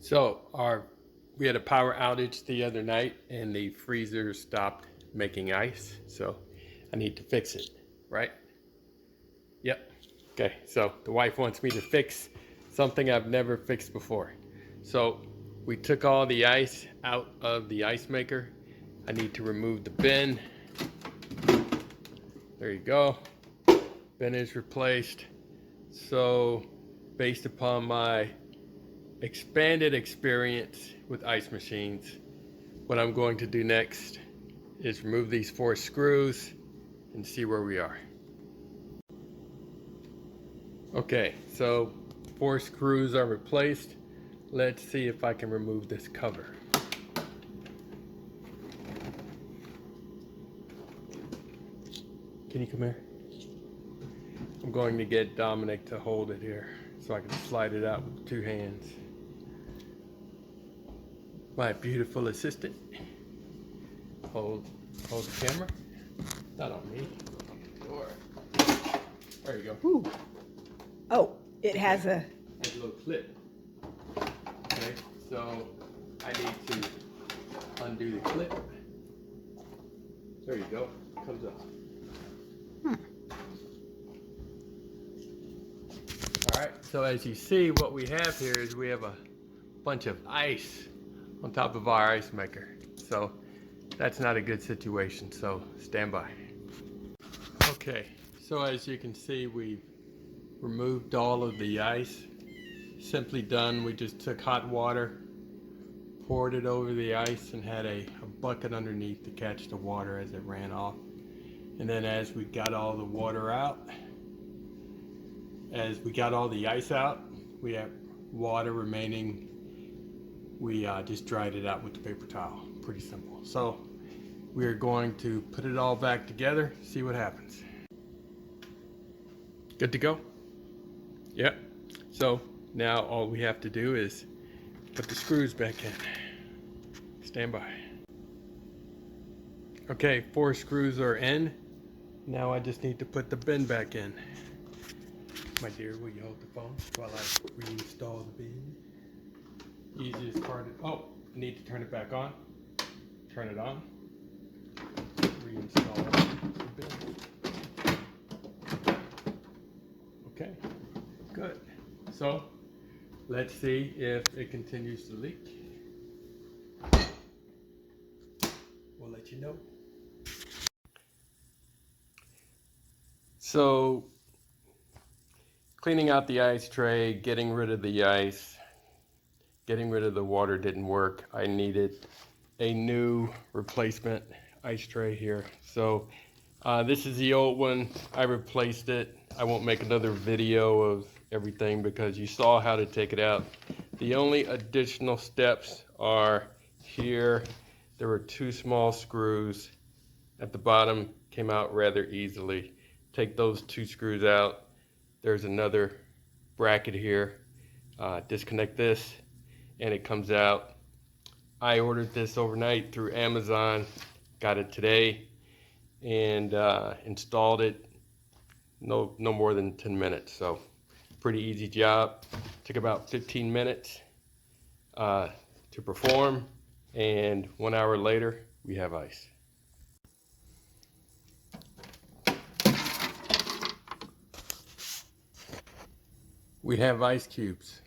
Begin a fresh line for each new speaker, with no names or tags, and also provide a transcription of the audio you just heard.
So we had a power outage the other night and the freezer stopped making ice. So I need to fix it, right? Yep. Okay, so the wife wants me to fix something I've never fixed before. So we took all the ice out of the ice maker. I need to remove the bin. There you go. Bin is replaced. So based upon my expanded experience with ice machines, what I'm going to do next is remove these 4 screws and see where we are. Okay, so 4 screws are replaced. Let's see if I can remove this cover. Can you come here? I'm going to get Dominic to hold it here so I can slide it out with 2 hands. My beautiful assistant. Hold the camera. Not on me. There you go.
Ooh. Oh, it has a
little clip. Okay, so I need to undo the clip. There you go. It comes up. All right, so as you see, what we have here is we have a bunch of ice on top of our ice maker. So that's not a good situation, so stand by. Okay, so as you can see, we've removed all of the ice. Simply done. We just took hot water, poured it over the ice, and had a bucket underneath to catch the water as it ran off. And then as we got all the water out, as we got all the ice out, we have water remaining. We just dried it out with the paper towel. Pretty simple. So we are going to put it all back together, see what happens. Good to go? Yep. So now all we have to do is put the screws back in. Stand by. Okay, 4 screws are in. Now I just need to put the bin back in. My dear, will you hold the phone while I reinstall the bin? Easiest part of, I need to turn it back on. Turn it on. Reinstall the bin. Okay, good. So let's see if it continues to leak. We'll let you know. So cleaning out the ice tray, getting rid of the ice, getting rid of the water didn't work. I needed a new replacement ice tray here. So this is the old one. I replaced it. I won't make another video of everything because you saw how to take it out. The only additional steps are here. There were 2 small screws at the bottom, came out rather easily. Take those 2 screws out. There's another bracket here. Disconnect this and it comes out. I ordered this overnight through Amazon, got it today, and installed it no more than 10 minutes. So pretty easy job. Took about 15 minutes to perform, and 1 hour later we have ice. We have ice cubes.